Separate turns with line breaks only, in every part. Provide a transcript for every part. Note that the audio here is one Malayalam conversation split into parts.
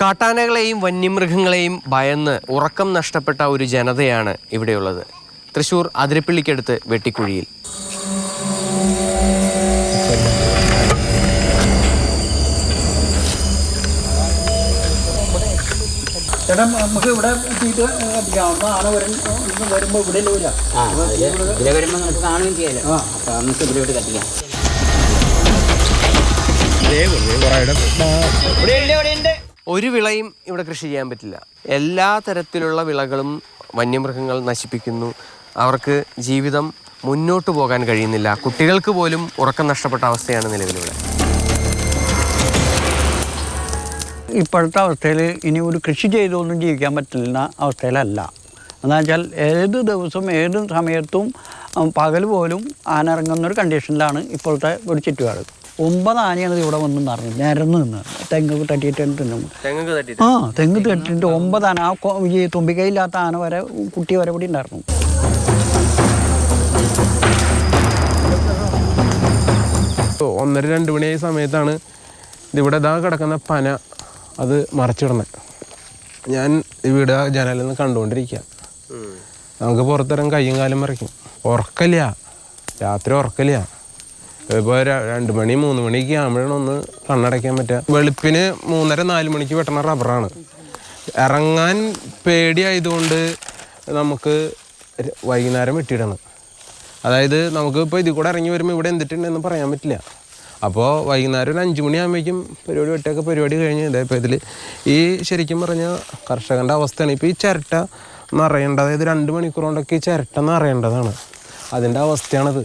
കാട്ടാനകളെയും വന്യമൃഗങ്ങളെയും ഭയന്ന് ഉറക്കം നഷ്ടപ്പെട്ട ഒരു ജനതയാണ് ഇവിടെയുള്ളത്. തൃശ്ശൂർ അതിരപ്പിള്ളിക്കടുത്ത് വെട്ടിക്കുഴിയിൽ.
നമുക്ക് ഇവിടെ വരുമ്പോൾ ഇവിടെ വരുമ്പോൾ നമുക്ക് കാണുകയും ചെയ്യാലോ. നമുക്ക് ഇവിടെ കത്തിക്കാം.
ഒരു വിളയും ഇവിടെ കൃഷി ചെയ്യാൻ പറ്റില്ല. എല്ലാ തരത്തിലുള്ള വിളകളും വന്യമൃഗങ്ങൾ നശിപ്പിക്കുന്നു. അവർക്ക് ജീവിതം മുന്നോട്ട് പോകാൻ കഴിയുന്നില്ല. കുട്ടികൾക്ക് പോലും ഉറക്കം നഷ്ടപ്പെട്ട അവസ്ഥയാണ് നിലവിലുള്ള.
ഇപ്പോഴത്തെ അവസ്ഥയിൽ ഇനി ഒരു കൃഷി ചെയ്തൊന്നും ജീവിക്കാൻ പറ്റുന്ന അവസ്ഥയിലല്ല. എന്താ വെച്ചാൽ ഏത് ദിവസവും ഏത് സമയത്തും പകൽ പോലും ആന ഇറങ്ങുന്നൊരു കണ്ടീഷനിലാണ് ഇപ്പോഴത്തെ ഒരു ചുറ്റുപാട്. 9 ആനയാണ് ഇവിടെ വന്ന് നിരന്ന് നിന്ന് തെങ്ങ് തട്ടിയിട്ട് തിന്നും. തെങ്ങ് തട്ടിയിട്ട് 9 ആന. ഈ തുമ്പിക്കൈയില്ലാത്ത ആന വരെ കുട്ടി വരെ കൂടി ഉണ്ടായിരുന്നു.
ഒന്നര 2 മണിയായ സമയത്താണ് ഇതിവിടെ കിടക്കുന്ന പന അത് മറച്ചിടണേ. ഞാൻ വീട് ജനലിൽ നിന്ന് കണ്ടുകൊണ്ടിരിക്കുക. നമുക്ക് പുറത്തിറങ്ങി കയ്യും കാലും മറിക്കും. ഉറക്കല്ല, രാത്രി ഉറക്കല്ല. ഇപ്പോൾ 2 മണി 3 മണിക്ക് ആകുമ്പോഴാണ് ഒന്ന് കണ്ണടയ്ക്കാൻ പറ്റുക. വെളുപ്പിന് 3:30-4 മണിക്ക് വെട്ടണ റബ്ബറാണ്. ഇറങ്ങാൻ പേടിയായതുകൊണ്ട് നമുക്ക് വൈകുന്നേരം വെട്ടിയിടണം. അതായത് നമുക്ക് ഇപ്പോൾ ഇതിൽ കൂടെ ഇറങ്ങി വരുമ്പോൾ ഇവിടെ എന്തിട്ടുണ്ടെന്ന് പറയാൻ പറ്റില്ല. അപ്പോൾ വൈകുന്നേരം ഒരു 5 മണിയാകുമ്പോഴേക്കും പരിപാടി വെട്ടൊക്കെ പരിപാടി കഴിഞ്ഞ് ഇതായപ്പോൾ ഇതിൽ ഈ ശരിക്കും പറഞ്ഞാൽ കർഷകൻ്റെ അവസ്ഥയാണ്. ഇപ്പോൾ ഈ ചിരട്ട നിറയേണ്ടത്, അതായത് 2 മണിക്കൂർ കൊണ്ടൊക്കെ ഈ ചിരട്ട നിറയേണ്ടതാണ്. അതിൻ്റെ അവസ്ഥയാണത്.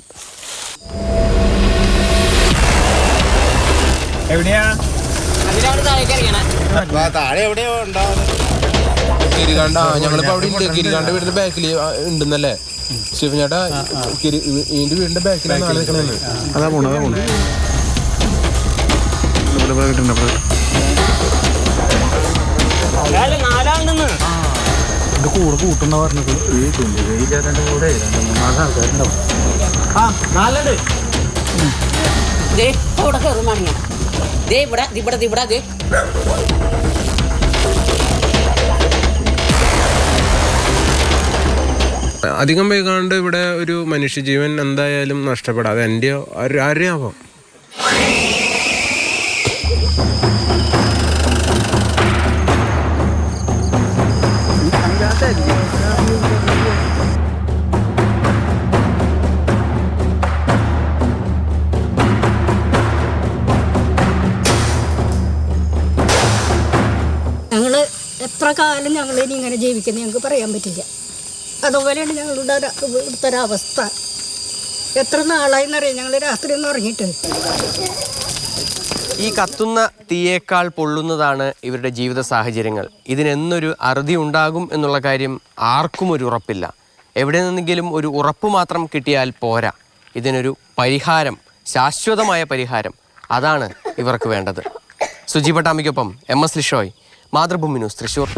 ഞങ്ങളിപ്പോൾ അവിടെ ഉണ്ട്. കിരികാണ്ട് വീടിൻ്റെ ബാക്കിൽ ഉണ്ടെന്നല്ലേ ശിവൻ ചേട്ടാ? ഇതിൻ്റെ വീടിൻ്റെ ബാക്കിലാണ് ആൾ നിൽക്കണമെന്ന്. അതാ പോണത്. ഇത് കൂടെ കൂട്ടുന്ന പറഞ്ഞത് ഈ തുമ്പിക്കൈയില്ലാതെ കൂടെ 2-3 ആൾക്കാരുണ്ടാവും. അധികം വൈകാണ്ട് ഇവിടെ ഒരു മനുഷ്യജീവൻ എന്തായാലും നഷ്ടപ്പെടാതെ എൻ്റെയോ ആരുടെയും ആവാം.
ഞങ്ങൾ എത്ര കാലം ഞങ്ങളിനി ഇങ്ങനെ ജീവിക്കുന്നത് ഞങ്ങൾക്ക് പറയാൻ പറ്റില്ല. അതുപോലെയാണ് ഞങ്ങളുടെ ഇവിടുത്തെ ഒരവസ്ഥ. എത്ര നാളായിന്നറിയാം ഞങ്ങൾ രാത്രി ഒന്നും ഉറങ്ങിയിട്ട്.
ഈ കത്തുന്ന തീയേക്കാൾ പൊള്ളുന്നതാണ് ഇവരുടെ ജീവിത സാഹചര്യങ്ങൾ. ഇതിനെന്നൊരു അറുതി ഉണ്ടാകും എന്നുള്ള കാര്യം ആർക്കും ഒരു ഉറപ്പില്ല. എവിടെ നിന്നെങ്കിലും ഒരു ഉറപ്പ് മാത്രം കിട്ടിയാൽ പോരാ. ഇതിനൊരു പരിഹാരം, ശാശ്വതമായ പരിഹാരം, അതാണ് ഇവർക്ക് വേണ്ടത്. സുജി പട്ടാമിക്കൊപ്പം MS ലിഷോയ്, മാതൃഭൂമി ന്യൂസ്, തൃശ്ശൂർ.